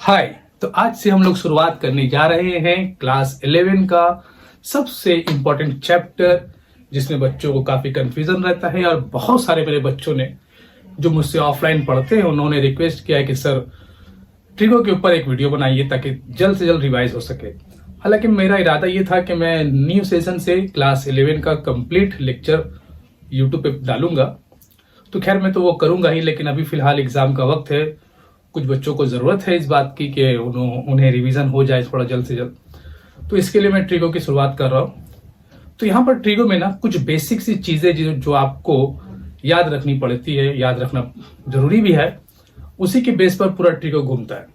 हाय। तो आज से हम लोग शुरुआत करने जा रहे हैं क्लास 11 का सबसे इम्पोर्टेंट चैप्टर, जिसमें बच्चों को काफी कंफ्यूजन रहता है। और बहुत सारे मेरे बच्चों ने जो मुझसे ऑफलाइन पढ़ते हैं उन्होंने रिक्वेस्ट किया है कि सर ट्रिगो के ऊपर एक वीडियो बनाइए ताकि जल्द से जल्द रिवाइज हो सके। हालांकि मेरा इरादा ये था कि मैं न्यू सेशन से क्लास 11 का कंप्लीट लेक्चर यूट्यूब पे डालूंगा, तो खैर मैं तो वो करूंगा ही, लेकिन अभी फिलहाल एग्जाम का वक्त है। कुछ बच्चों को जरूरत है इस बात की कि उन्हें रिवीजन हो जाए थोड़ा जल्द से जल्द, तो इसके लिए मैं ट्रिगो की शुरुआत कर रहा हूँ। तो यहाँ पर ट्रिगो में ना कुछ बेसिक सी चीजें जो आपको याद रखनी पड़ती है, याद रखना जरूरी भी है, उसी के बेस पर पूरा ट्रिगो घूमता है।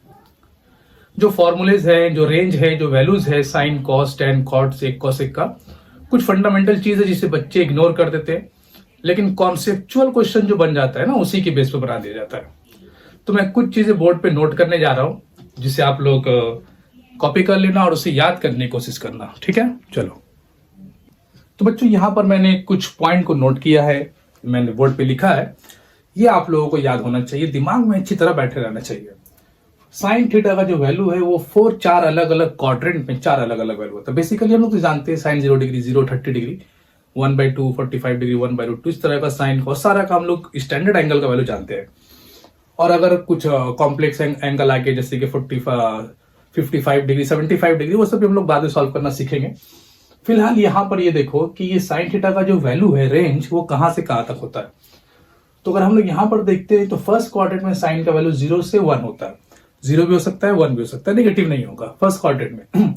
जो फॉर्मूलेज है, जो रेंज है, जो वैल्यूज है, साइन, कॉस, टैन, कॉट, सेक, कोसेक का कुछ फंडामेंटल चीज है जिसे बच्चे इग्नोर कर देते हैं, लेकिन कॉन्सेप्चुअल क्वेश्चन जो बन जाता है ना उसी के बेस पर बना दिया जाता है। तो मैं कुछ चीजें बोर्ड पे नोट करने जा रहा हूं जिसे आप लोग कॉपी कर लेना और उसे याद करने की कोशिश करना, ठीक है। चलो, तो बच्चों यहां पर मैंने कुछ पॉइंट को नोट किया है, मैंने बोर्ड पे लिखा है। ये आप लोगों को याद होना चाहिए, दिमाग में अच्छी तरह बैठे रहना चाहिए। साइन थीटा का जो वैल्यू है वो चार अलग अलग क्वाड्रेंट में चार अलग अलग वैल्यू होता है। बेसिकली हम लोग तो जानते हैं साइन 0 डिग्री, 0 30 डिग्री, 1/2 45 डिग्री, 1/2 इस तरह का साइन को सारा का हम लोग स्टैंडर्ड एंगल का वैल्यू जानते हैं। और अगर कुछ कॉम्प्लेक्स एंगल आके जैसे कि 55 डिग्री, 75 डिग्री, वो सब हम लोग बाद में सॉल्व करना सीखेंगे। फिलहाल यहाँ पर ये देखो कि ये साइन थीटा का जो वैल्यू है, रेंज, वो कहां से कहां तक होता है। तो अगर हम लोग यहाँ पर देखते हैं तो फर्स्ट क्वाड्रेंट में साइन का वैल्यू 0 से 1 होता है। 0 भी हो सकता है, 1 भी हो सकता है, नेगेटिव नहीं होगा फर्स्ट क्वाड्रेंट में।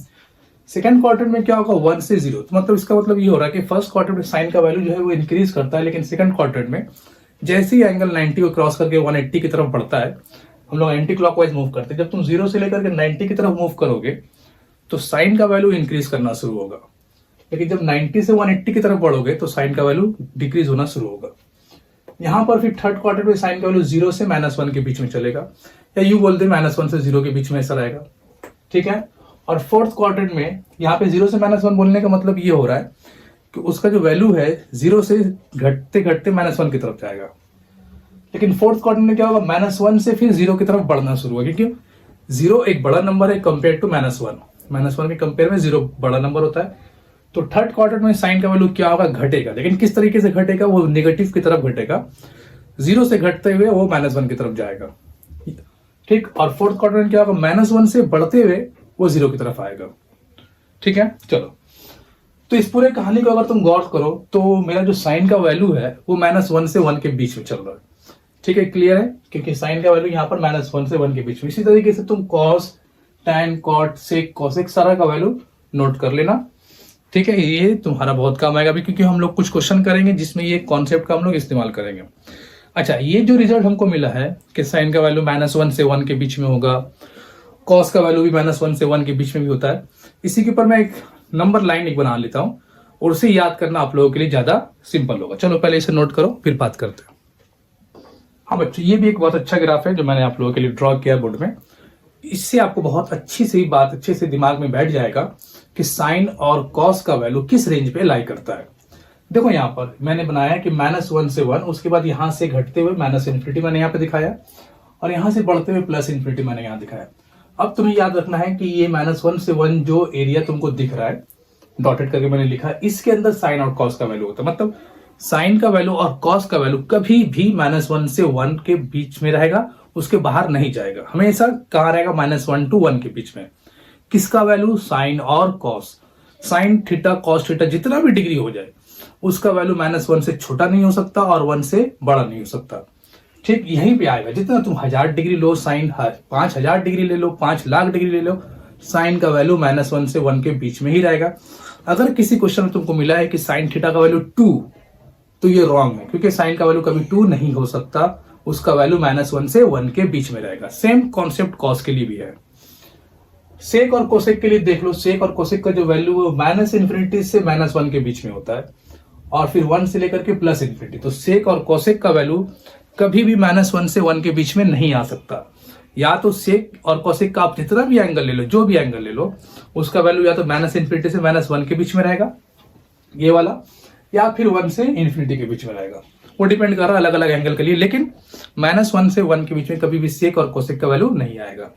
सेकंड क्वाड्रेंट में क्या होगा, 1 से 0। तो मतलब इसका मतलब ये हो रहा है कि फर्स्ट क्वाड्रेंट में साइन का वैल्यू जो है वो इंक्रीज करता है, लेकिन सेकंड क्वाड्रेंट में जैसे ही एंगल 90 को क्रॉस करके 180 की तरफ बढ़ता है, हम लोग एंटी क्लॉकवाइज मूव करते हैं। जब तुम 0 से लेकर के 90 की तरफ मूव करोगे तो साइन का वैल्यू इंक्रीज करना शुरू होगा, लेकिन जब 90 से 180 की तरफ बढ़ोगे तो साइन का वैल्यू डिक्रीज होना शुरू होगा। यहां पर फिर थर्ड क्वाड्रेंट में साइन का वैल्यू 0 से -1 के बीच में चलेगा, या यू बोलते हैं -1 से 0 के बीच में ऐसा रहेगा, ठीक है। और फोर्थ क्वाड्रेंट में यहाँ पे 0 से -1 बोलने का मतलब ये हो रहा है कि उसका जो वैल्यू है 0 से घटते घटते -1 की तरफ जाएगा। लेकिन फोर्थ क्वाड्रेंट में क्या होगा, -1 से फिर 0 की तरफ बढ़ना शुरू होगा, क्योंकि 0 एक बड़ा नंबर है कंपेयर टू -1 के कंपेयर में 0 बड़ा नंबर होता है। तो थर्ड क्वाड्रेंट में साइन का वैल्यू क्या होगा, घटेगा, लेकिन किस तरीके से घटेगा, वो नेगेटिव की तरफ घटेगा। 0 से घटते हुए वो -1 की तरफ जाएगा, ठीक। और फोर्थ क्वाड्रेंट में क्या होगा, -1 से बढ़ते हुए वो 0 की तरफ आएगा, ठीक है। चलो, तो इस पूरे कहानी को अगर तुम गौर करो तो मेरा जो साइन का वैल्यू है वो -1 से 1 के बीच में चल रहा है, ठीक है, क्लियर है, क्योंकि साइन का वैल्यू यहाँ पर -1 से 1 के बीच में। इसी तरीके से तुम कॉस, टैन, कॉट, सेक, कोसेक सारा का वैल्यू नोट कर लेना, ठीक है। ये तुम्हारा बहुत काम आएगा भी, क्योंकि हम लोग कुछ क्वेश्चन करेंगे जिसमें ये कॉन्सेप्ट का हम लोग इस्तेमाल करेंगे। अच्छा, ये जो रिजल्ट हमको मिला है कि साइन का वैल्यू -1 से 1 के बीच में होगा, कॉस का वैल्यू भी -1 से 1 के बीच में भी होता है, इसी के ऊपर मैं एक नंबर लाइन एक बना लेता हूं और उसे याद करना आप लोगों के लिए ज्यादा सिंपल होगा। चलो पहले इसे नोट करो, फिर बात करते हैं। हाँ बच्चों, ये भी एक बहुत अच्छा ग्राफ है जो मैंने आप लोगों के लिए ड्रॉ किया बोर्ड में। इससे आपको बहुत अच्छी सी बात अच्छे से दिमाग में बैठ जाएगा कि साइन और कॉस का वैल्यू किस रेंज पे लाई करता है। देखो यहाँ पर मैंने बनाया कि -1 से 1, उसके बाद यहां से घटते हुए -∞ मैंने यहाँ पे दिखाया, और यहां से बढ़ते हुए +∞ मैंने यहाँ दिखाया। अब तुम्हें याद रखना है कि ये -1 से 1 जो एरिया तुमको दिख रहा है, डॉटेड करके मैंने लिखा, इसके अंदर साइन और कॉस का वैल्यू होता है। मतलब साइन का वैल्यू और कॉस का वैल्यू कभी भी -1 से 1 के बीच में रहेगा, उसके बाहर नहीं जाएगा, हमेशा कहां रहेगा, -1 to 1 के बीच में। किसका वैल्यू, साइन और cos. Sine theta, cos theta जितना भी डिग्री हो जाए उसका वैल्यू -1 से छोटा नहीं हो सकता और 1 से बड़ा नहीं हो सकता, ठीक। यहीं पे आएगा, जितना तुम 1000 डिग्री लो साइन, 5000 डिग्री ले लो, 5 लाख डिग्री ले लो, साइन का वैल्यू -1 से 1 के बीच में ही रहेगा। अगर किसी क्वेश्चन में तुमको मिला है कि साइन थीटा का वैल्यू 2, तो ये रॉन्ग है, क्योंकि साइन का वैल्यू कभी 2 नहीं हो सकता, उसका वैल्यू -1 से 1 के बीच में रहेगा। सेम कॉन्सेप्ट कॉस के लिए भी है। सेक और कोसेक के लिए देख लो, सेक और कोसेक का जो वैल्यू वो -∞ से -1 के बीच में होता है, और फिर 1 से लेकर के +∞। तो सेक और कोसेक का वैल्यू कभी भी -1 से 1 के बीच में नहीं आ सकता। या तो सेक और कोसेक का आप जितना भी एंगल ले लो, जो भी एंगल ले लो, उसका वैल्यू या तो -∞ से -1 के बीच में रहेगा, ये वाला, या फिर 1 से ∞ के बीच में रहेगा। वो डिपेंड कर रहा है अलग अलग एंगल के लिए, लेकिन -1 से 1 के बीच में कभी भी सेक और कोसेक का वैल्यू नहीं आएगा।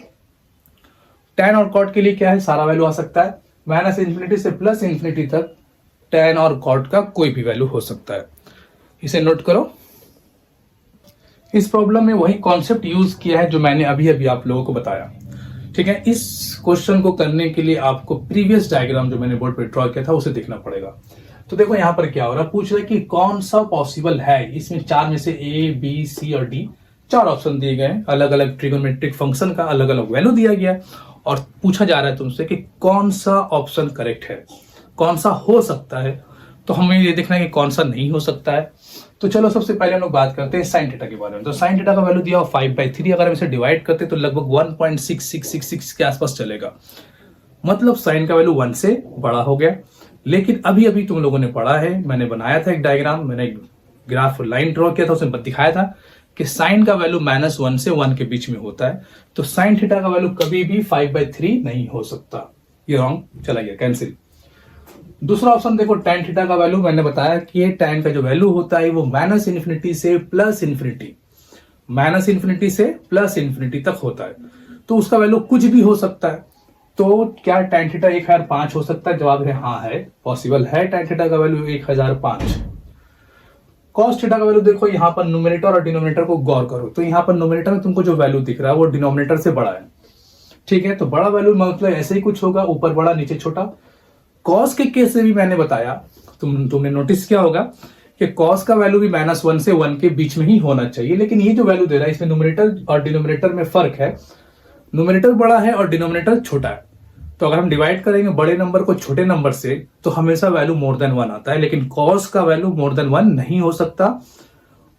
tan और cot के लिए क्या है, सारा वैल्यू आ सकता है, माइनस इन्फिनिटी से प्लस इन्फिनिटी तक tan और cot का कोई भी वैल्यू हो सकता है। इसे नोट करो। इस प्रॉब्लम में वही कॉन्सेप्ट यूज किया है जो मैंने अभी अभी आप लोगों को बताया। ठीक है, इस क्वेश्चन को करने के लिए आपको प्रीवियस डायग्राम जो मैंने बोर्ड पे ड्रॉ किया था उसे देखना पड़ेगा। तो देखो यहाँ पर क्या हो रहा है, पूछ रहा है कि कौन सा पॉसिबल है, इसमें चार में से ए बी सी और डी चार ऑप्शन दिए गए हैं, अलग अलग ट्रिगोनोमेट्रिक फंक्शन का अलग अलग वैल्यू दिया गया है और पूछा जा रहा है तुमसे कि कौन सा ऑप्शन करेक्ट है, कौन सा हो सकता है। तो हमें ये देखना है कि कौन सा नहीं हो सकता है। तो चलो सबसे पहले हम लोग बात करते हैं साइन थीटा के बारे में। तो साइन थीटा का वैल्यू दिया हो 5/3, अगर हम इसे डिवाइड करते तो लगभग 1.6666 के आसपास चलेगा, मतलब साइन का वैल्यू 1 से बड़ा हो गया। लेकिन अभी अभी तुम लोगों ने पढ़ा है, मैंने बनाया था एक डायग्राम, मैंने एक ग्राफ लाइन ड्रॉ किया था, उसमें दिखाया था कि साइन का वैल्यू -1 से 1 के बीच में होता है। तो साइन थीटा का वैल्यू कभी भी 5/3 नहीं हो सकता, ये रॉन्ग चला गया, कैंसिल। दूसरा ऑप्शन देखो, tan थीटा का वैल्यू मैंने बताया कि ये tan का जो वैल्यू होता है वो -इन्फिनिटी से प्लस इन्फिनिटी, -इन्फिनिटी से प्लस इन्फिनिटी तक होता है। तो उसका वैल्यू कुछ भी हो सकता है। तो क्या tan थीटा 1005 हो सकता है? जवाब है हाँ है, पॉसिबल है tan थीटा का वैल्यू 1005। cos थीटा का वैल्यू देखो, यहाँ पर न्यूमरेटर और डिनोमिनेटर को गौर करो। तो यहाँ पर न्यूमरेटर में तुमको जो वैल्यू दिख रहा है वो डिनोमिनेटर से बड़ा है। ठीक है, तो बड़ा वैल्यू मतलब ऐसे ही कुछ होगा, ऊपर बड़ा नीचे छोटा। कॉस के केस से भी मैंने बताया, तुमने नोटिस किया होगा कि कॉस का वैल्यू भी -1 से 1 के बीच में ही होना चाहिए। लेकिन ये जो वैल्यू दे रहा है इसमें न्यूमरेटर और डिनोमिनेटर में फर्क है, न्यूमरेटर बड़ा है और डिनोमिनेटर छोटा है। तो अगर हम डिवाइड करेंगे बड़े नंबर को छोटे नंबर से तो हमेशा वैल्यू मोर देन 1 आता है, लेकिन कॉस का वैल्यू मोर देन 1 नहीं हो सकता,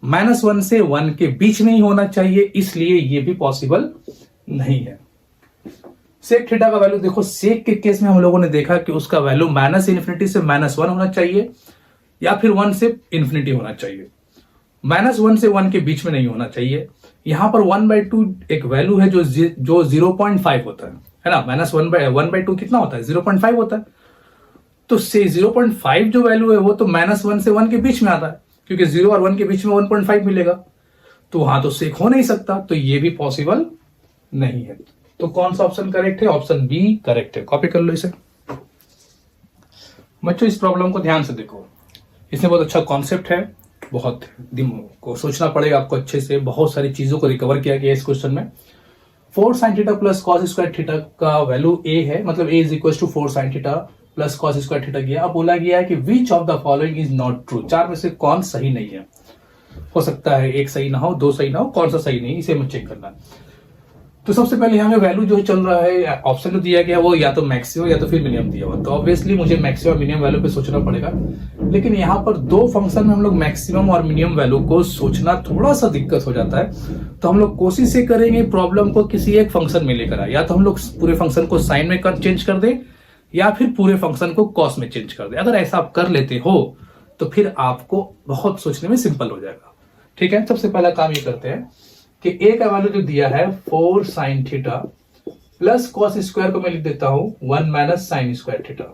-1 से 1 के बीच में ही होना चाहिए, इसलिए ये भी पॉसिबल नहीं है। सेक थीटा का वैल्यू देखो, सेक के केस में हम लोगों ने देखा कि उसका वैल्यू -इन्फिनिटी से -1 होना चाहिए या फिर 1 से इन्फिनिटी होना चाहिए, -1 से 1 के बीच में नहीं होना चाहिए। यहां पर 1/2 एक वैल्यू है जो 0.5 होता है ना, -1/2 कितना होता है? 0.5 होता है। तो से 0.5 जो वैल्यू है वो तो -1 से 1 के बीच में आता है, क्योंकि 0 और 1 के बीच में 1.5 मिलेगा, तो वहां तो सेक हो नहीं सकता, तो ये भी पॉसिबल नहीं है। तो कौन सा ऑप्शन करेक्ट है? ऑप्शन बी करेक्ट है। कॉपी कर लो इसे। बच्चों इस प्रॉब्लम को ध्यान से देखो, इसमें बहुत अच्छा कॉन्सेप्ट है, बहुत को सोचना पड़ेगा आपको अच्छे से, बहुत सारी चीजों को रिकवर किया गया इस क्वेश्चन में। 4 sin theta plus cos square theta का वैल्यू a है, मतलब a is equal to 4 sin theta plus cos square theta किया। अब बोला गया है कि which of the following is not true, चार में से कौन सही नहीं है। हो सकता है एक सही ना हो, दो सही ना हो, कौन सा सही नहीं, इसे हमें चेक करना है। तो सबसे पहले हमें वैल्यू जो चल रहा है, ऑप्शन जो दिया गया वो या तो मैक्सिमम या तो फिर मिनिमम दिया हुआ, तो ऑब्वियसली मुझे मैक्सिमम मिनिमम वैल्यू पे सोचना पड़ेगा। लेकिन यहाँ पर दो फंक्शन में हम लोग मैक्सिमम और मिनिमम वैल्यू को सोचना थोड़ा सा दिक्कत हो जाता है। तो हम लोग कोशिश ये करेंगे प्रॉब्लम को किसी एक फंक्शन में लेकर आए, या तो हम लोग पूरे फंक्शन को साइन में चेंज कर दें या फिर पूरे फंक्शन को कॉस में चेंज कर दें। अगर ऐसा आप कर लेते हो तो फिर आपको बहुत सोचने में सिंपल हो जाएगा। ठीक है, सबसे पहला काम ये करते हैं कि a का वैल्यू जो दिया है 4 sin theta plus cos square को मैं लिख देता हूं 1 माइनस साइन स्क्वायर थीटा,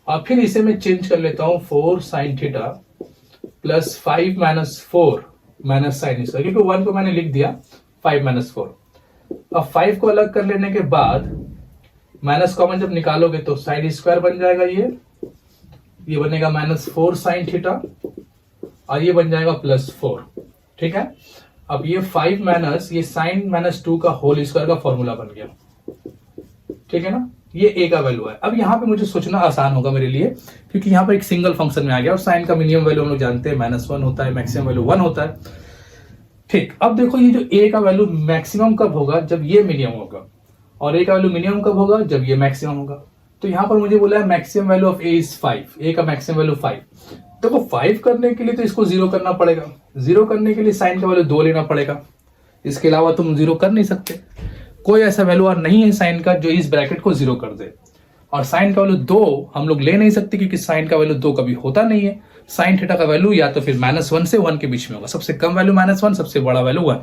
और फिर इसे मैं चेंज कर लेता हूं 4 sin theta plus 5 minus 4 minus sine square, क्योंकि 1 को मैंने लिख दिया 5 माइनस 4। अब 5 को अलग कर लेने के बाद माइनस कॉमन जब निकालोगे तो साइन स्क्वायर बन जाएगा, ये बनेगा -4 sin थीटा और ये बन जाएगा +4। ठीक है, अब ये 5 माइनस ये साइन -2 का होल स्क्वायर का फॉर्मूला बन गया। ठीक है ना, ये a का वैल्यू है। अब यहाँ पे मुझे सोचना आसान होगा मेरे लिए, क्योंकि यहाँ पर एक सिंगल फंक्शन में आ गया और साइन का मिनिमम वैल्यू हम लोग जानते हैं -1 होता है, मैक्सिमम वैल्यू 1 होता है। ठीक, अब देखो ये जो a का वैल्यू मैक्सिमम कब होगा? जब ये मिनिमम होगा, और a का वैल्यू मिनिमम कब होगा? जब ये मैक्सिमम होगा। तो यहाँ पर मुझे बोला है maximum value of a is 5, a का मैक्सिमम वैल्यू 5। देखो 5 करने के लिए तो इसको 0 करना पड़ेगा, 0 करने के लिए साइन का वैल्यू 2 लेना पड़ेगा, इसके अलावा तुम 0 कर नहीं सकते। कोई ऐसा वैल्यू और नहीं है साइन का जो इस ब्रैकेट को 0 कर दे, और साइन का वैल्यू 2 हम लोग ले नहीं सकते, क्योंकि साइन का वैल्यू 2 कभी होता नहीं है। साइन थीटा का वैल्यू या तो फिर -1 से 1 के बीच में होगा, सबसे कम वैल्यू -1, सबसे बड़ा वैल्यू 1।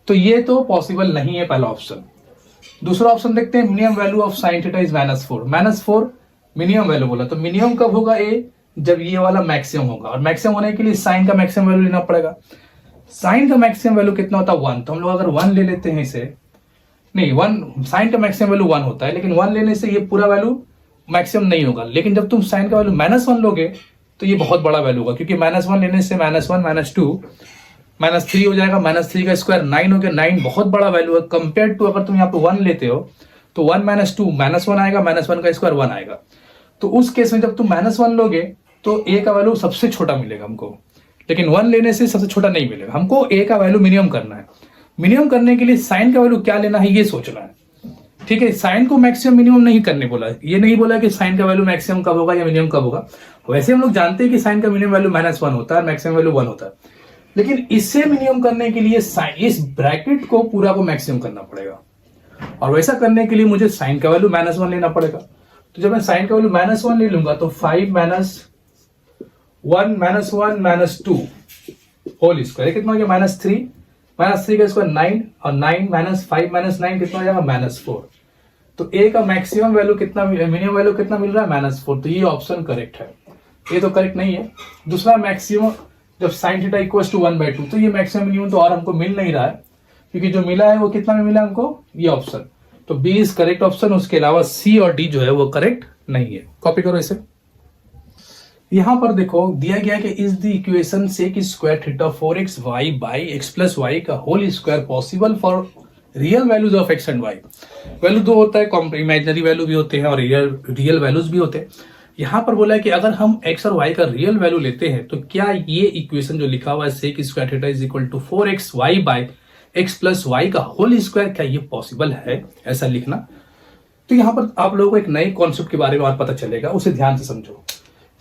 तो ये तो पॉसिबल नहीं है पहला ऑप्शन। दूसरा ऑप्शन देखते हैं, minimum value of sine theta is -4 minimum value बोला, तो मिनिमम कब होगा a? जब ये वाला मैक्सिमम होगा, और मैक्सिमम होने के लिए साइन का मैक्सिमम वैल्यू लेना पड़ेगा। साइन का मैक्सिमम वैल्यू कितना होता है? 1। तो हम लोग अगर 1 ले लेते हैं इसे, नहीं, वन साइन का मैक्सिमम वैल्यू 1 होता है, लेकिन 1 लेने से ये पूरा वैल्यू मैक्सिमम नहीं होगा। लेकिन जब तुम साइन का वैल्यू -1 लोगे तो ये बहुत बड़ा वैल्यू होगा, क्योंकि -1 लेने से -1 -2 -3 हो जाएगा, -3 का स्क्वायर 9 हो गया। 9 बहुत बड़ा वैल्यू है कंपेयर टू अगर तुम यहाँ पे 1 लेते हो तो 1 - 2 -1 आएगा, -1 का स्क्वायर 1 आएगा। तो उस केस में जब तुम -1 लोगे तो ए का वैल्यू सबसे छोटा मिलेगा हमको, लेकिन 1 लेने से सबसे छोटा नहीं मिलेगा। हमको ए का वैल्यू मिनिमम करना है। मिनिमम करने के लिए साइन का वैल्यू क्या लेना है ये सोचना है, ठीक है। साइन को मैक्सिमम मिनिमम नहीं करने बोला, ये नहीं बोला कि साइन का वैल्यू मैक्सिमम कब होगा या मिनिमम कब होगा। वैसे हम लोग जानते हैं कि साइन का मिनिमम वैल्यू -1 होता है, मैक्सिमम वैल्यू 1 होता है, लेकिन इससे मिनिमम करने के लिए इस ब्रैकेट को पूरा को मैक्सिमम करना पड़ेगा, और वैसा करने के लिए मुझे साइन का वैल्यू -1 लेना पड़ेगा। तो जब मैं साइन का वैल्यू -1 ले लूंगा तो 5 - 1 - 2 होल स्क्वायर कितना हो गया, -3 -3 का स्क्वायर 9, और 9 - 5 - 9 कितना हो जाएगा, -4। तो ए का मैक्सिमम वैल्यू कितना, मिनिमम वैल्यू कितना मिल रहा है, -4। तो ये ऑप्शन करेक्ट है, ये तो करेक्ट नहीं है। दूसरा मैक्सिमम जब साइन थीटा इक्वल टू 1/2, तो ये मैक्सिमम मिनिमम तो और हमको मिल नहीं रहा है, क्योंकि जो मिला है वो कितना में मिला हमको, ये ऑप्शन। तो बी इज करेक्ट ऑप्शन, उसके अलावा सी और डी जो है वो करेक्ट नहीं है। कॉपी करो इसे। यहां पर देखो दिया गया कि is the equation sec square theta 4x y by x plus y का whole square possible for real values of x and y। Value दो होता है, इमेजिनरी वैल्यू भी होते हैं और रियल वैल्यूज भी होते हैं। यहां पर बोला है कि अगर हम x और y का रियल वैल्यू लेते हैं तो क्या ये इक्वेशन जो लिखा हुआ है sec square theta is equal to 4x y by x plus y का होल स्क्वायर, क्या ये पॉसिबल है ऐसा लिखना। तो यहां पर आप लोगों को एक नए कॉन्सेप्ट के बारे में और पता चलेगा, उसे ध्यान से समझो।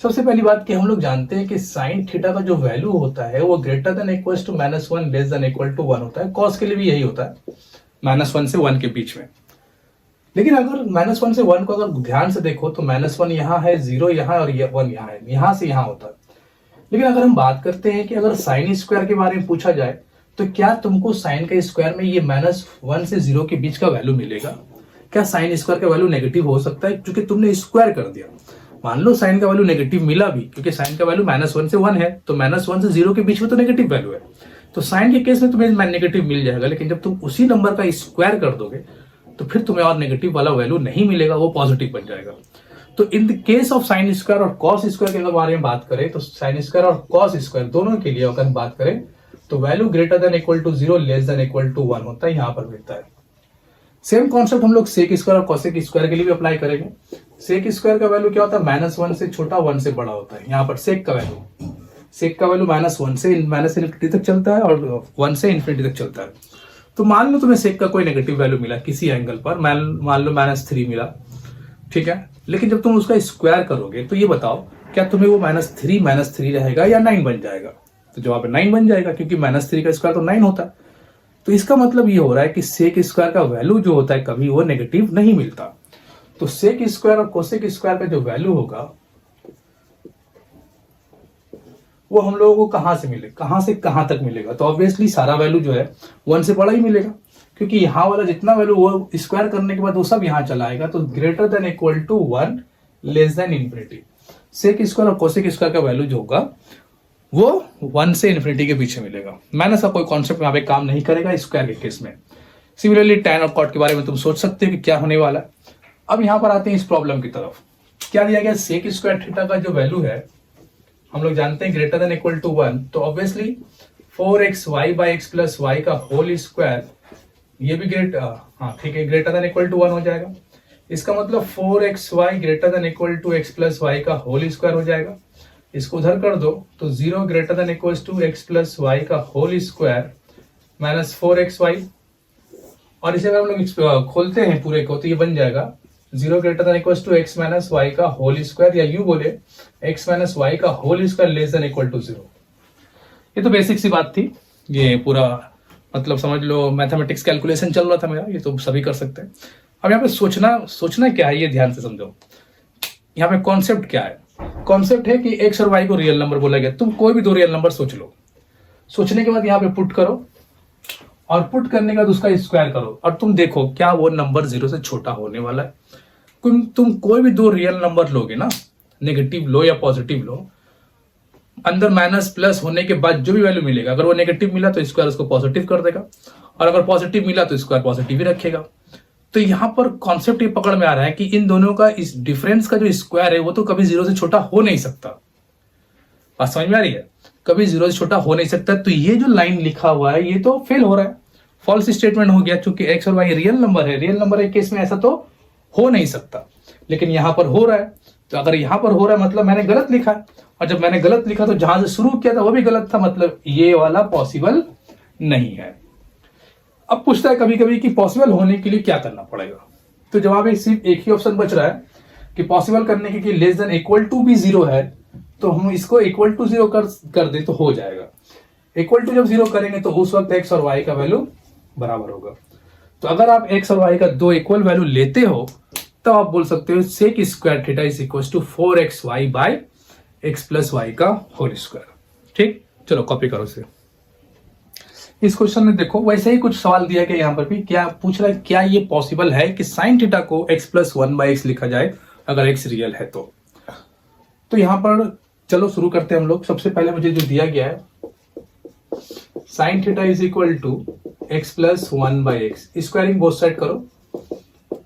सबसे पहली बात कि हम लोग जानते हैं कि साइन थीटा का जो वैल्यू होता है वो greater than equal to -1 less than equal to 1 होता है। कॉस के लिए भी यही होता है, -1 से 1 के बीच में। लेकिन अगर -1 से 1 को अगर ध्यान से देखो तो -1 यहाँ है, 0 यहाँ और 1 यहाँ है, यहाँ से यहाँ होता है। लेकिन अगर हम बात करते हैं कि अगर साइन स्क्वायर के बारे में पूछा जाए तो क्या तुमको साइन के स्क्वायर में ये -1 से 0 के बीच का वैल्यू मिलेगा? क्या साइन स्क्वायर का वैल्यू नेगेटिव हो सकता है? क्योंकि तुमने स्क्वायर कर दिया। मान लो साइन का वैल्यू नेगेटिव मिला भी, क्योंकि साइन का वैल्यू -1 से 1 है, तो -1 से 0 के बीच में तो नेगेटिव वैल्यू है, तो साइन के केस में तुम्हें नेगेटिव मिल जाएगा। लेकिन जब तुम उसी नंबर का स्क्वायर कर दोगे तो फिर तुम्हें और नेगेटिव वाला वैल्यू नहीं मिलेगा, वो पॉजिटिव बन जाएगा। तो in the case of sine square और कॉस स्क्वायर के बारे में बात करें तो साइन स्क्वायर और कॉस स्क्वायर दोनों के लिए अगर बात करें तो value greater than equal to 0 less than equal to 1 होता है, यहां पर मिलता है। सेम कॉन्सेप्ट हम लोग सेक स्क्वायर और कॉसेक स्क्वायर के लिए भी अप्लाई करेंगे। सेक स्क्वायर का वैल्यू क्या होता है, -1 से छोटा 1 से बड़ा होता है। यहाँ पर सेक का वैल्यू -1 से इन्फिनिटी तक चलता है और 1 से इन्फिनिटी तक चलता है। तो मान लो तुम्हें सेक का कोई नेगेटिव वैल्यू मिला किसी एंगल पर, मान लो -3 मिला, ठीक है। लेकिन जब तुम उसका स्क्वायर करोगे तो ये बताओ क्या तुम्हें वो -3 रहेगा या 9 बन जाएगा? तो जवाब 9 बन जाएगा, क्योंकि -3 का स्क्वायर तो 9 होता है। तो इसका मतलब ये हो रहा है कि सेक स्क्वायर का वैल्यू जो होता है कभी वो नेगेटिव नहीं मिलता। तो सेक स्क्वायर और कोसेक स्क्वायर का जो वैल्यू होगा वो हम लोगों को कहां से मिलेगा, कहां से कहां तक मिलेगा? तो ऑब्वियसली सारा वैल्यू जो है 1 से बड़ा ही मिलेगा, क्योंकि यहां वाला जितना वैल्यू वो स्क्वायर करने के बाद वो सब यहां चला आएगा। तो greater than equal to 1 less than infinity. Sec square और कोसेक स्क्वायर का वैल्यू जो होगा वो 1 से इन्फिनिटी के पीछे मिलेगा। मैंने सा कोई कॉन्सेप्ट यहाँ पे काम नहीं करेगा स्क्वायर के केस में। सिमिलरली टैन और कॉट के बारे में तुम सोच सकते हो कि क्या होने वाला है। अब यहाँ पर आते हैं इस प्रॉब्लम की तरफ। क्या दिया गया, सेक स्क्वायर थीटा का जो वैल्यू है हम लोग जानते हैं ग्रेटर देन इक्वल टू 1, तो obviously 4x y by x plus y का होल स्क्वायर, ये भी ठीक है, ग्रेटर देन इक्वल टू 1 हो जाएगा। इसका मतलब 4xy greater than equal to x plus y का होल स्क्वायर हो जाएगा। इसको उधर कर दो तो 0 greater than equal to x plus y का होल स्क्वायर माइनस 4xy, और इसे अगर हम लोग खोलते हैं पूरे को तो ये बन जाएगा 0 greater than equal to x minus y का होल स्क्वायर, या यूं बोले x माइनस वाई का whole square less than equal to 0। ये तो बेसिक सी बात थी, ये पूरा मतलब समझ लो मैथमेटिक्स कैलकुलेशन चल रहा था मेरा, ये तो सभी कर सकते हैं। अब यहाँ पे सोचना क्या है ये ध्यान से समझो। यहाँ पे कॉन्सेप्ट क्या है, कॉन्सेप्ट है कि x और y को रियल नंबर बोला गया। तुम कोई भी दो रियल नंबर सोच लो, सोचने के बाद यहाँ पे पुट करो, और पुट करने के बाद उसका स्क्वायर करो, और तुम देखो क्या वो नंबर 0 से छोटा होने वाला है। तुम कोई भी दो रियल नंबर लोगे ना, नेगेटिव लो या पॉजिटिव लो, अंदर माइनस प्लस होने के बाद जो भी वैल्यू मिलेगा, अगर वो नेगेटिव मिला तो स्क्वायर उसको पॉजिटिव कर देगा, और अगर पॉजिटिव मिला तो स्क्वायर पॉजिटिव ही रखेगा। तो यहाँ पर कॉन्सेप्ट ये पकड़ में आ रहा है कि इन दोनों का इस डिफरेंस का जो स्क्वायर है वो तो कभी 0 से छोटा हो नहीं सकता। बात समझ में आ रही है? कभी 0 से छोटा हो नहीं सकता। तो ये जो लाइन लिखा हुआ है ये तो फेल हो रहा है, फॉल्स स्टेटमेंट हो गया, क्योंकि x और y रियल नंबर है। रियल नंबर के केस में ऐसा तो हो नहीं सकता, लेकिन यहां पर हो रहा है। तो अगर यहां पर हो रहा है मतलब मैंने गलत लिखा है, और जब मैंने गलत लिखा तो जहां से शुरू किया था वो भी गलत था, मतलब ये वाला पॉसिबल नहीं है। अब पूछता है कभी कभी कि पॉसिबल होने के लिए क्या करना पड़ेगा, तो जवाब है सिर्फ एक ही ऑप्शन बच रहा है कि पॉसिबल करने के लिए लेस देन इक्वल टू भी 0 है, तो हम इसको इक्वल टू 0 कर दे तो हो जाएगा। इक्वल टू जब 0 करेंगे तो उस वक्त x और y का वैल्यू बराबर होगा। तो अगर आप x और y का दो इक्वल वैल्यू लेते हो तो आप बोल सकते हो sec square theta is equal to 4xy by x plus y का होल स्क्वायर। ठीक, चलो कॉपी करो इसे। इस क्वेश्चन में देखो वैसे ही कुछ सवाल दिया गया, यहाँ पर भी क्या पूछ रहा है, क्या ये पॉसिबल है कि साइन थीटा को x प्लस 1 बाई एक्स लिखा जाए अगर x रियल है तो यहाँ पर चलो शुरू करते हैं हम लोग। सबसे पहले मुझे जो दिया गया है sine theta is equal to x plus 1 by x, squaring both side करो।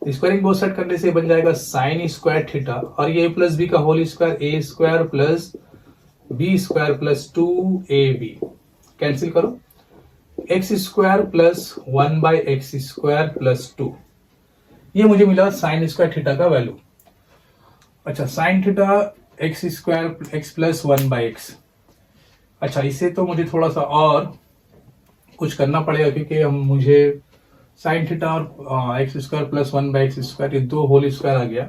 स्क्वायरिंग बोथ साइड करने से बन जाएगा साइन स्क्वायर थीटा, और ये प्लस बी का whole square, a square plus b square plus 2ab cancel करो, x square plus 1 by x square plus 2, ये मुझे मिला साइन स्क्वायर थीटा का वैल्यू। अच्छा, sine theta x square x plus 1 by x. अच्छा, इसे तो मुझे थोड़ा सा और कुछ करना पड़ेगा, क्योंकि मुझे साइन थीटा और x square plus 1 by x square ये दो होल स्क्वायर आ गया।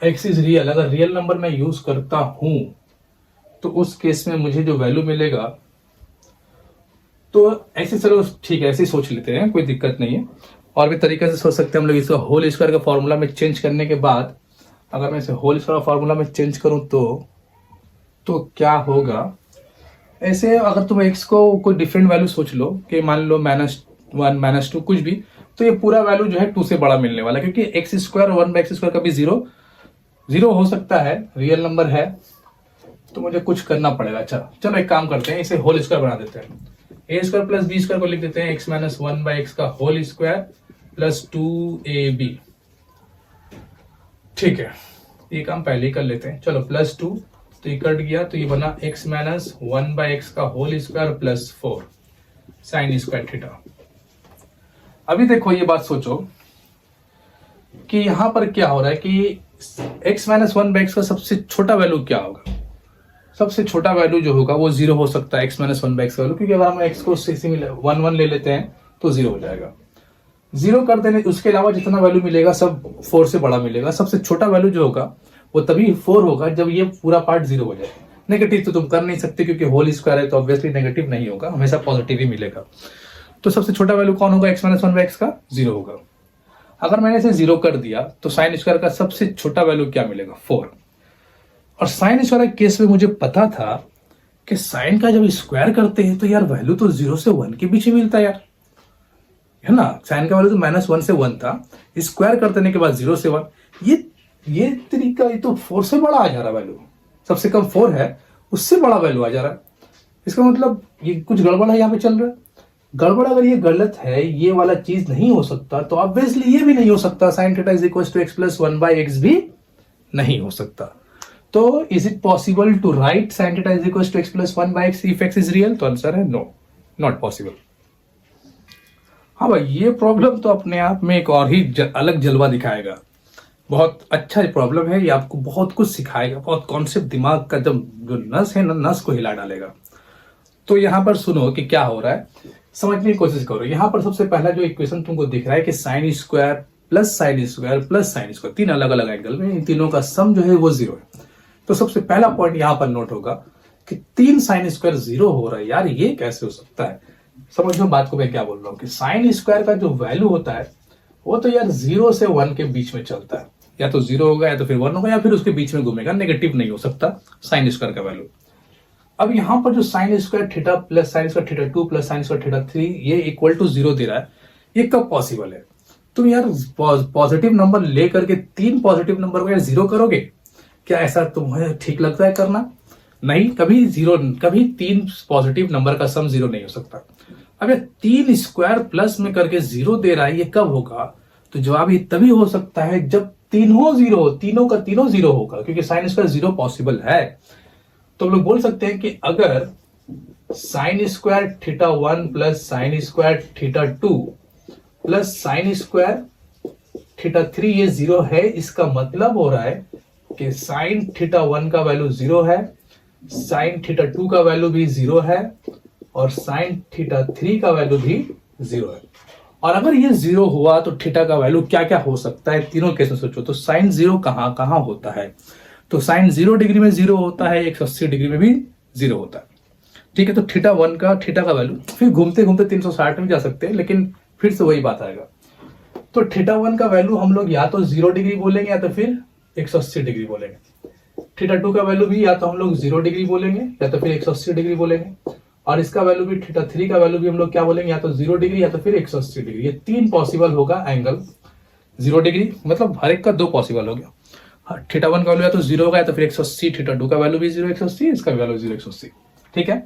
एक्स इज रियल, अगर रियल नंबर मैं यूज करता हूं तो उस केस में मुझे जो वैल्यू मिलेगा, तो ऐसे चलो ठीक है, ऐसे ही सोच लेते हैं, कोई दिक्कत नहीं है। और भी तरीके से सोच सकते हैं हम लोग। इसको होल स्क्वायर का फॉर्मूला में चेंज करने के बाद अगर मैं इसे होल स्क्वायर फॉर्मूला में चेंज करूं तो क्या होगा, ऐसे अगर तुम x को कोई डिफरेंट वैल्यू सोच लो कि मान लो -1 -2 कुछ भी, तो ये पूरा वैल्यू जो है 2 से बड़ा मिलने वाला है, क्योंकि एक्स स्क्वायर और 1 बाई एक्स स्क्वायर कभी 0 हो सकता है, रियल नंबर है, तो मुझे कुछ करना पड़ेगा। अच्छा चलो एक काम करते हैं, इसे होल स्क्वायर बना देते हैं। A square plus b square को लिख देते हैं एक्स माइनस 1 बाई एक्स का होल स्क्वायर प्लस 2ab। ठीक है, ये काम पहले ही कर लेते हैं। चलो प्लस 2 तो ये कट गया, तो ये बना x माइनस 1 बाई एक्स का whole square plus 4 sine square theta. अभी देखो ये बात सोचो कि यहां पर क्या हो रहा है कि x माइनस 1 बाई एक्स का सबसे छोटा वैल्यू क्या होगा। सबसे छोटा वैल्यू जो होगा वो 0 हो सकता है, x माइनस 1 बाई एक्स का वैल्यू, क्योंकि अगर हम x को 1 ले लेते हैं तो 0 हो जाएगा। 0 कर देने उसके अलावा जितना वैल्यू मिलेगा सब 4 से बड़ा मिलेगा। सबसे छोटा वैल्यू जो होगा वो तभी 4 होगा जब ये पूरा पार्ट 0 हो जाए। नेगेटिव तो तुम कर नहीं सकते, क्योंकि होल स्क्वायर है तो ऑब्वियसली नेगेटिव नहीं होगा, हमेशा पॉजिटिव ही मिलेगा। तो सबसे छोटा वैल्यू कौन होगा, x माइनस 1 बाई एक्स का 0 होगा। अगर मैंने इसे 0 कर दिया तो साइन स्क्वायर का सबसे छोटा वैल्यू क्या मिलेगा, 4। और साइन स्क्वायर के केस में मुझे पता था कि साइन का जब स्क्वायर करते हैं तो यार वैल्यू तो 0 से 1 के बीच में मिलता है यार, है ना। साइन का वैल्यू तो -1 से 1 था, स्क्वायर कर देने के बाद 0 से 1, ये तरीका, ये तो 4 से बड़ा आ जा रहा वैल्यू, सबसे कम 4 है उससे बड़ा वैल्यू आ जा रहा है। इसका मतलब ये कुछ गड़बड़ है यहाँ पे चल रहा है। गड़बड़ अगर ये गलत है, ये वाला चीज नहीं हो सकता, तो ऑब्वियसली ये भी नहीं हो सकता, sine theta is equal to x plus 1 by x भी नहीं हो सकता। तो is it possible to write sine theta is equal to x plus 1 by x if x is real, तो आंसर है नो, नॉट पॉसिबल। हाँ भाई, ये प्रॉब्लम तो अपने आप में एक और ही अलग जलवा दिखाएगा। बहुत अच्छा प्रॉब्लम है ये, आपको बहुत कुछ सिखाएगा, बहुत कॉन्सेप्ट दिमाग का जो नस है ना, नस को हिला डालेगा। तो यहाँ पर सुनो कि क्या हो रहा है, समझने की कोशिश करो। यहाँ पर सबसे पहला जो इक्वेशन तुमको दिख रहा है कि sine square plus sine square plus sine square, 3 अलग अलग एंगल में, इन तीनों का सम जो है वो 0 है। तो सबसे पहला पॉइंट यहाँ पर नोट होगा कि 3 साइन स्क्वायर 0 हो रहा है। यार ये कैसे हो सकता है, समझो बात को मैं क्या बोल रहा हूँ कि साइन स्क्वायर का जो वैल्यू होता है वो तो यार 0 से 1 के बीच में चलता है, या तो 0 होगा या तो फिर 1 होगा या फिर उसके बीच में घूमेगा, नेगेटिव नहीं हो सकता साइन स्क्वायर का वैल्यू। अब यहाँ पर जो sign square theta plus sign square theta 2 plus sign square theta 3 ये इक्वल टू 0 दे रहा है, ये कब पॉसिबल है। तुम यार पॉजिटिव नंबर लेकर के 3 पॉजिटिव नंबर को यार 0 करोगे, क्या ऐसा तुम्हें ठीक लगता है करना? नहीं, कभी 3 पॉजिटिव नंबर का सम 0 नहीं हो सकता। अब ये 3 स्क्वायर प्लस में करके 0 दे रहा है, ये कब होगा, तो जवाब ये तभी हो सकता है जब तीनों जीरो, तीनों का तीनों जीरो होगा, क्योंकि साइन स्क्वायर जीरो पॉसिबल है। तो हम लोग बोल सकते हैं कि अगर sign square theta 1 plus sign square theta 2 plus sign square theta 3 ये जीरो है, इसका मतलब हो रहा है कि साइन थीटा 1 का वैल्यू जीरो है, साइन थीटा 2 का वैल्यू भी जीरो है और साइन थीटा 3 का वैल्यू भी जीरो है। और अगर ये जीरो हुआ तो थीटा का वैल्यू क्या क्या हो सकता है, तीनों केस में सोचो। तो साइन जीरो कहां कहां होता है, तो साइन 0 डिग्री में जीरो होता है, 180 डिग्री में भी जीरो होता है। ठीक है, तो थीटा 1 का थीटा का वैल्यू फिर घूमते घूमते 360 में जा सकते हैं, लेकिन फिर से वही बात आएगा। तो थीटा 1 का वैल्यू हम लोग या तो 0 डिग्री बोलेंगे या तो फिर 180 डिग्री बोलेंगे। थीटा 2 का वैल्यू भी या तो हम लोग 0 डिग्री बोलेंगे या तो फिर 180 डिग्री बोलेंगे। और इसका वैल्यू भी थीटा 3 का वैल्यू भी हम लोग क्या बोलेंगे, या तो 0 डिग्री या तो फिर 180 डिग्री। ये तीन पॉसिबल होगा एंगल 0 डिग्री, मतलब हर एक का दो पॉसिबल हो गया। थीटा 1 का वैल्यू या तो 0 होगा या तो फिर 180, थीटा 2 का वैल्यू भी 0 180, इसका वैल्यू 0 180। ठीक है,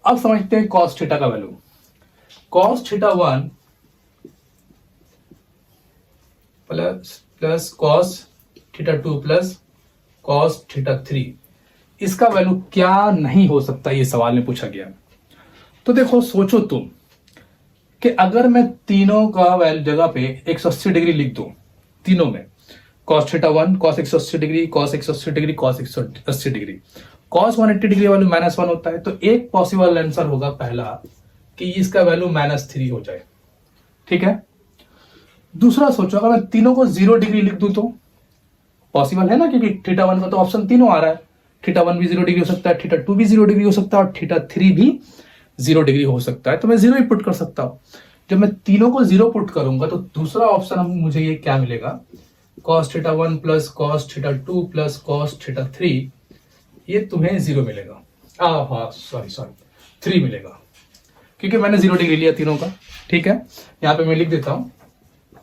अब समझते हैं कॉस थीटा का value. Cos theta 1 plus cos theta 2 plus cos theta 3, इसका वैल्यू क्या नहीं हो सकता, ये सवाल में पूछा गया। तो देखो सोचो तुम कि अगर मैं तीनों का वैल्यू जगह पे 180 डिग्री लिख दूं, तीनों में cos theta 1 cos 180 degree, cos 180 degree, cos 180 degree, cos 180 degree value -1 होता है। तो एक पॉसिबल आंसर होगा पहला कि इसका वैल्यू -3 हो जाए। ठीक है, दूसरा सोचो अगर मैं तीनों को 0 डिग्री लिख दूं तो पॉसिबल है ना, क्योंकि थीटा 1 का तो ऑप्शन तीनों आ रहा है। थीटा 1 भी 0 डिग्री हो सकता है, थीटा 2 भी 0 डिग्री हो सकता है और थीटा 3 भी 0 डिग्री हो सकता है। तो मैं 0 ही पुट कर सकता हूं। जब मैं तीनों को 0 पुट करूंगा तो दूसरा ऑप्शन मुझे ये क्या मिलेगा, cos theta 1 plus cos theta 2 plus cos theta 3, ये तुम्हें 0 मिलेगा। हाँ सॉरी 3 मिलेगा, क्योंकि मैंने 0 डिग्री लिया तीनों का। ठीक है, यहाँ पे मैं लिख देता हूं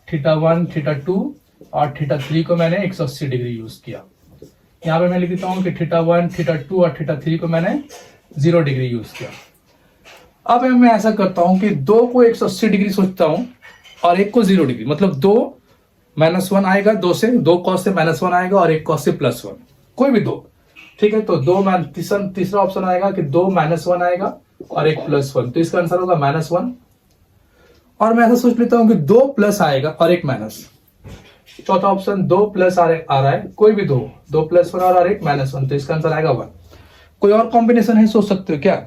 थीटा 1 थीटा 2 और थीटा 3 को मैंने 180 डिग्री यूज किया। यहाँ पे मैं लिख देता हूं कि थीटा 1 थीटा 2 और थीटा 3 को मैंने 0 डिग्री यूज किया। अब मैं ऐसा करता हूं कि 2 को 180 डिग्री सोचता हूं और एक को 0 डिग्री, मतलब 2 -1 आएगा, 2 से 2 कॉस से -1 आएगा और एक कॉस से +1, कोई भी 2। ठीक है, तो 2 तीसरा ऑप्शन आएगा कि 2 -1 आएगा और एक +1, तो इसका आंसर होगा -1। और मैं ऐसा सोच लेता हूं कि 2 प्लस आएगा और एक माइनस। चौथा ऑप्शन 2 प्लस आ रहा है, कोई भी 2 + 1 और एक -1, तो इसका आंसर आएगा 1। कोई और कॉम्बिनेशन है, सोच सकते हो क्या?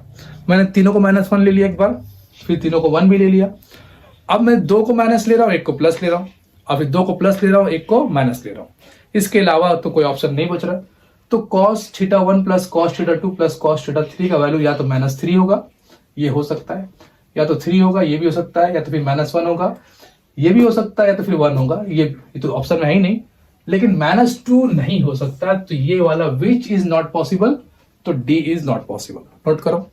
मैंने तीनों को -1 ले लिया एक बार, फिर तीनों को 1 भी ले लिया। अब मैं 2 को माइनस ले रहा हूं, एक को प्लस ले रहा हूं, और फिर 2 को प्लस ले रहा हूं, एक को माइनस ले रहा हूं। इसके अलावा तो कोई ऑप्शन नहीं बच रहा। तो cos theta 1 plus cos theta 2 plus cos theta 3 का वैल्यू या तो -3 होगा, ये हो सकता है, या तो 3 होगा, ये भी हो सकता है, या तो फिर -1 होगा, ये भी हो सकता है, या तो फिर 1 होगा। ये तो ऑप्शन में है ही नहीं। लेकिन -2 नहीं हो सकता, तो ये वाला विच इज नॉट पॉसिबल, तो D is not possible. Note करो,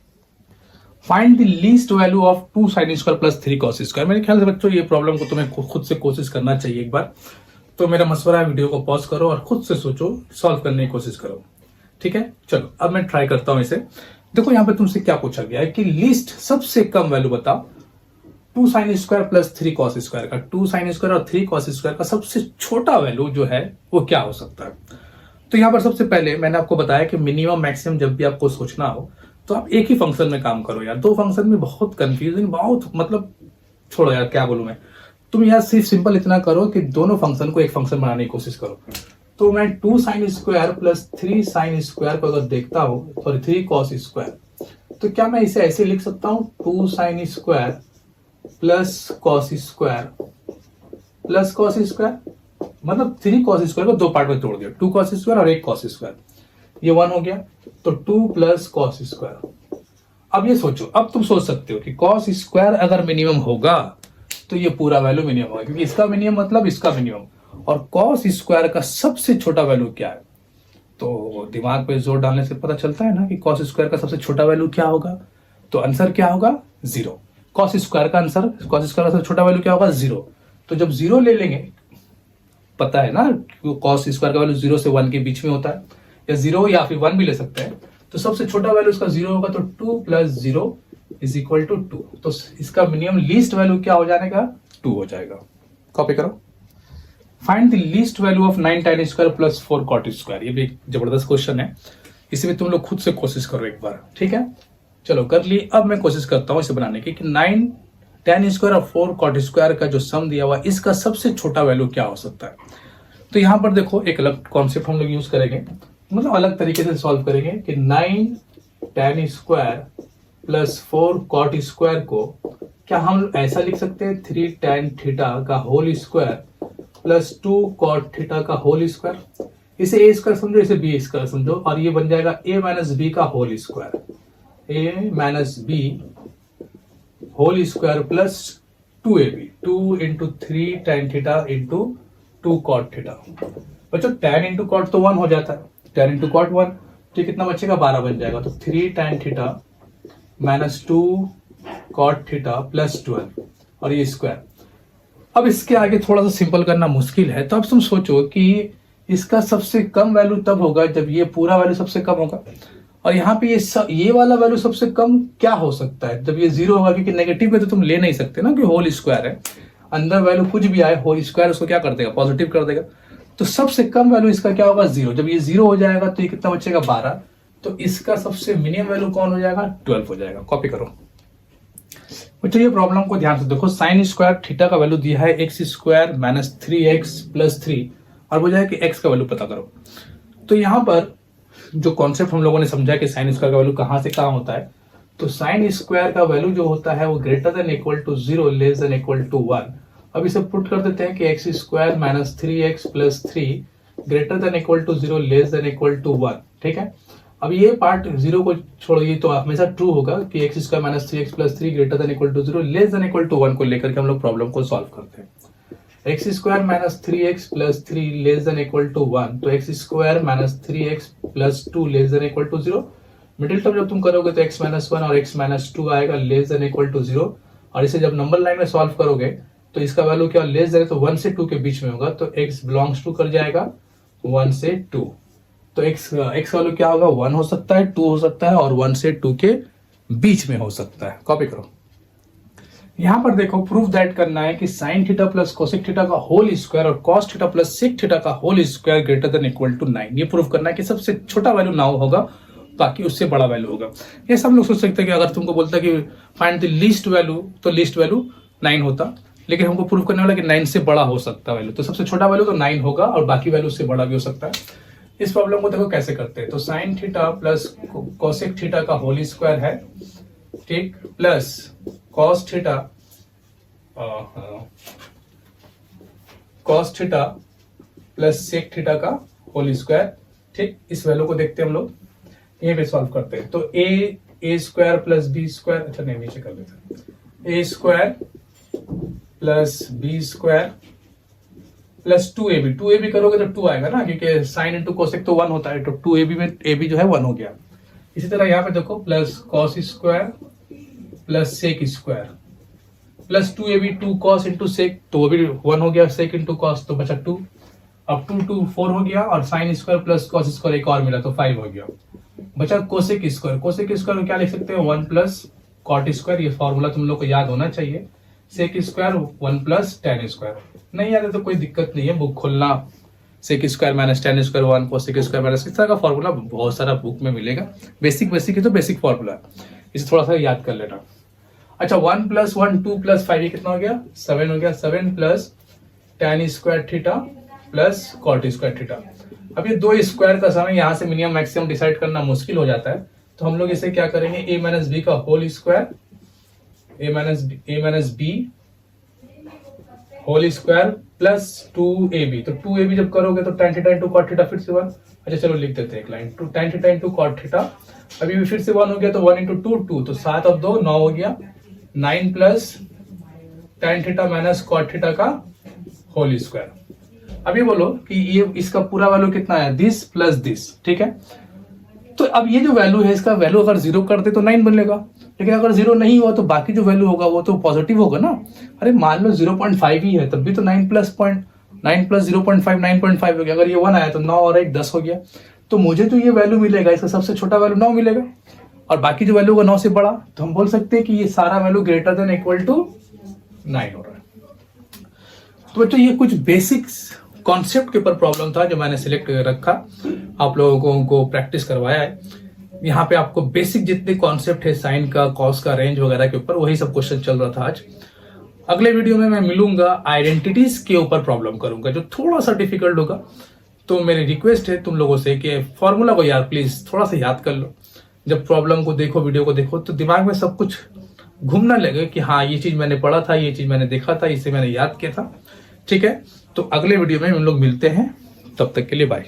find the least value of 2 sin square plus 3 cos square. मेरे ख्याल से बच्चों ये प्रॉब्लम को तुम्हें खुद से कोशिश करना चाहिए एक बार। तो मेरा मशवरा है, वीडियो को पॉज करो और खुद से सोचो, सॉल्व करने की कोशिश करो। ठीक है, चलो अब मैं ट्राई करता हूं इसे। देखो यहाँ पे तुमसे क्या पूछा गया है कि लिस्ट सबसे कम वैल्यू बताओ 2 sin square plus 3 cos square का। 2 sin स्क्वायर और 3 cos स्क्वायर का सबसे छोटा वैल्यू जो है वो क्या हो सकता है। तो यहाँ पर सबसे पहले मैंने आपको बताया कि मिनिमम मैक्सिमम जब भी आपको सोचना हो तो आप एक ही फंक्शन में काम करो यार। 2 फंक्शन में बहुत कंफ्यूजन, बहुत मतलब छोड़ो यार, क्या बोलूं मैं। तुम यार सिर्फ सिंपल इतना करो कि दोनों फंक्शन को एक फंक्शन बनाने की कोशिश करो। तो मैं 2 sin square plus 3 sin square को अगर देखता हूं, सॉरी 3 cos स्क्वायर, तो क्या मैं इसे ऐसे लिख सकता हूं 2 sin square plus cos square plus cos square, मतलब 3 cos स्क्वायर को 2 पार्ट में तोड़ दिया, 2 cos स्क्वायर और 1 cos स्क्वायर, ये 1 हो गया। तो 2 प्लस cos स्क्वायर। अब ये सोचो, अब तुम सोच सकते हो कि cos स्क्वायर अगर मिनिमम होगा तो ये पूरा वैल्यू मिनिमम होगा, क्योंकि इसका मिनिमम मतलब इसका मिनिमम। और cos स्क्वायर का सबसे छोटा वैल्यू क्या है, तो दिमाग पे जोर डालने से पता चलता है ना कि cos स्क्वायर का सबसे छोटा वैल्यू क्या होगा। तो आंसर क्या होगा, 0। cos स्क्वायर का आंसर, cos स्क्वायर का सबसे छोटा वैल्यू क्या होगा, 0। तो जब 0 ले लेंगे, पता है ना cos स्क्वायर का वैल्यू 0 से 1 के बीच में होता है, या 0 या फिर 1 भी ले सकते हैं। तो सबसे छोटा वैल्यू इसका 0 होगा, तो 2 प्लस 0 इज इक्वल टू 2। तो इसका मिनिमम लीस्ट वैल्यू क्या हो जाएगा, 2 हो जाएगा। कॉपी करो। Find the least value of 9 tan square plus 4 cot square. ये भी एक जबरदस्त क्वेश्चन है, इसे भी तुम लोग खुद से कोशिश करो एक बार, ठीक है। चलो कर ली। अब मैं कोशिश करता हूं इसे बनाने की कि 9 tan स्क्वायर और 4 cot स्क्वायर का जो सम दिया हुआ इसका सबसे छोटा वैल्यू क्या हो सकता है। तो यहां पर देखो एक अलग कॉन्सेप्ट हम लोग यूज करेंगे, मतलब अलग तरीके से सॉल्व करेंगे कि 9 tan square plus 4 cot square को क्या हम ऐसा लिख सकते हैं 3 tan थीटा का whole square plus 2 cot theta का होल स्क्वायर। इसे ए स्क्वायर समझो, इसे बी स्क्वायर समझो, और ये बन जाएगा ए माइनस बी का whole square, a minus b whole square plus 2ab, 2 into 3 tan theta into 2 cot theta. बच्चों tan इंटू cot तो 1 हो जाता है, tan इंटू cot 1, तो कितना बचेगा 12 बन जाएगा। तो 3 tan theta minus 2 cot theta plus 12 और ये स्क्वायर। अब इसके आगे थोड़ा सा सिंपल करना मुश्किल है, तो अब तुम सोचो कि इसका सबसे कम वैल्यू तब होगा जब ये पूरा वैल्यू सबसे कम होगा, और यहाँ पे ये वाला वैल्यू सबसे कम क्या हो सकता है जब ये 0 होगा, क्योंकि नेगेटिव में तो तुम ले नहीं सकते ना कि होल स्क्वायर है, अंदर वैल्यू कुछ भी आए होल स्क्वायर उसको क्या कर देगा, पॉजिटिव कर देगा। तो सबसे कम वैल्यू इसका क्या होगा 0। जब ये 0 हो जाएगा तो ये कितना बचेगा 12, तो इसका सबसे मिनिमम वैल्यू कौन हो जाएगा 12 हो जाएगा। कॉपी करो बच्चों, ये प्रॉब्लम को ध्यान से देखो। साइन स्क्वायर थीटा का वैल्यू दिया है x square minus 3x plus 3, और बोला है कि x का वैल्यू पता करो। तो यहाँ पर जो कॉन्सेप्ट हम लोगों ने समझा कि साइन स्क्वायर का वैल्यू कहाँ से कहाँ होता है, तो साइन स्क्वायर का वैल्यू जो होता है वो greater than equal to 0 less than equal to 1। अब इसे पुट कर देते हैं कि x square minus 3x plus 3 greater than equal to 0 less than equal to 1, ठीक है। अब ये पार्ट 0 को छोड़िए तो हमेशा ट्रू होगा कि x square minus 3x plus 3 greater than equal to 0 less than equal to 1 को लेकर के हम लोग प्रॉब्लम को सॉल्व करते हैं। X square minus 3x plus 3 less than equal to 1, तो x square minus 3x plus 2 less than equal to 0। Middle term जब तुम करोगे तो x माइनस 1 और x माइनस 2 आएगा लेस देन इक्वल टू 0, और इसे जब नंबर लाइन में सॉल्व करोगे तो इसका वैल्यू क्या लेस देन, तो 1 से 2 के बीच में होगा, तो x बिलोंग्स टू कर जाएगा 1 से 2। तो x वैल्यू क्या होगा 1 हो सकता है, 2 हो सकता है, और 1 से 2 के बीच में हो सकता है। कॉपी करो। यहां पर देखो प्रूफ दैट करना है कि sine theta plus cosec theta का होल स्क्वायर और cos theta plus sec theta का whole square greater than equal to 9। ये प्रूफ करना है कि सबसे छोटा वैल्यू 9 होगा, बाकी उससे बड़ा वैल्यू होगा। ये सब लोग सोच सकते हैं कि अगर तुमको बोलता है कि फाइंड द लीस्ट वैल्यू, तो लीस्ट वैल्यू 9 होता, लेकिन हमको प्रूफ करने वाला कि 9 से बड़ा हो सकता है वैल्यू, तो सबसे छोटा वैल्यू तो 9 होगा और बाकी वैल्यू से बड़ा भी हो सकता है। इस प्रॉब्लम को देखो कैसे करते हैं। तो sine theta plus cosec theta का होल स्क्वायर है, ठीक, plus cos theta plus sec theta का होल स्क्वायर, ठीक। इस वैल्यू को देखते हैं हम लोग, ये भी सॉल्व करते हैं। तो a square plus b square, अच्छा नहीं नीचे कर देते हैं, a square plus b square plus 2ab करोगे तो 2 आएगा ना, क्योंकि साइन इंटू कोसेक तो 1 होता है, तो 2ab में ab जो है 1 हो गया। इसी तरह यहाँ पे देखो plus cos square plus sec square plus 2ab 2 cos into sec, तो वो भी 1 हो गया, सेक इंटू कॉस तो बचा 2, अब 2 4 हो गया, और sine square plus cos square एक और मिला तो 5 हो गया। बचा कोसेक स्क्वायर, कोसेक स्क्वायर क्या लिख सकते हैं 1 प्लस कॉट स्क्वायर, ये फॉर्मूला तुम लोग को याद होना चाहिए। Sec square 1 plus tan square, नहीं याद है तो कोई दिक्कत नहीं है, बुक खोलना, sec square minus tan square 1 cosec square minus, इस तरह का फॉर्मूला बहुत सारा बुक में मिलेगा। बेसिक है तो बेसिक फॉर्मूला, इसे थोड़ा सा याद कर लेना। अच्छा 1 प्लस 1 2 प्लस 5 ये कितना हो गया 7 हो गया, 7 plus tan square theta plus cot square theta. अब ये दो स्क्वायर का समय यहाँ से मिनिमम मैक्सिमम डिसाइड करना मुश्किल हो जाता है, तो हम लोग इसे क्या करेंगे ए माइनस बी का whole square, a minus b whole square plus 2ab, तो 2ab जब करोगे तो tan theta into cot theta फिर से 1। अच्छा चलो लिख देते हैं एक line, tan theta into cot theta, अभी भी फिर से 1 हो गया तो 1 इंटू 2 2, तो 7 और 2 9 हो गया, 9 plus tan theta minus cot theta का होल स्क्वायर। अभी बोलो कि ये इसका पूरा वैल्यू कितना है दिस प्लस दिस, ठीक है। तो अब ये जो वैल्यू है इसका वैल्यू अगर 0 कर दे तो 9 बनेगा, लेकिन अगर 0 नहीं हुआ तो बाकी जो वैल्यू होगा वो तो पॉजिटिव होगा ना। अरे मान लो 0.5 ही है तब भी तो 9 प्लस 0.5 9.5 हो गया, अगर ये 1 आया तो 9 और 1 10 हो गया, तो मुझे तो ये वैल्यू मिलेगा, इसका सबसे छोटा वैल्यू 9 मिलेगा, और बाकी जो वैल्यू होगा 9 से बड़ा, तो हम बोल सकते हैं कि ये सारा value greater than equal to 9 हो रहा है। तो बच्चों ये कुछ बेसिक्स कॉन्सेप्ट के ऊपर प्रॉब्लम था जो मैंने सिलेक्ट कर रखा, आप लोगों को प्रैक्टिस करवाया है। यहाँ पे आपको बेसिक जितने कॉन्सेप्ट है साइन का, कॉस का, रेंज वगैरह के ऊपर वही सब क्वेश्चन चल रहा था आज। अगले वीडियो में मैं मिलूंगा, आइडेंटिटीज के ऊपर प्रॉब्लम करूंगा जो थोड़ा सा डिफिकल्ट होगा। तो मेरी रिक्वेस्ट है तुम लोगों से कि फॉर्मूला को यार प्लीज थोड़ा सा याद कर लो। जब प्रॉब्लम को देखो, वीडियो को देखो, तो दिमाग में सब कुछ घूमना लगे कि हाँ ये चीज मैंने पढ़ा था, ये चीज मैंने देखा था, इसे मैंने याद किया था। ठीक है, तो अगले वीडियो में हम लोग मिलते हैं, तब तक के लिए बाय।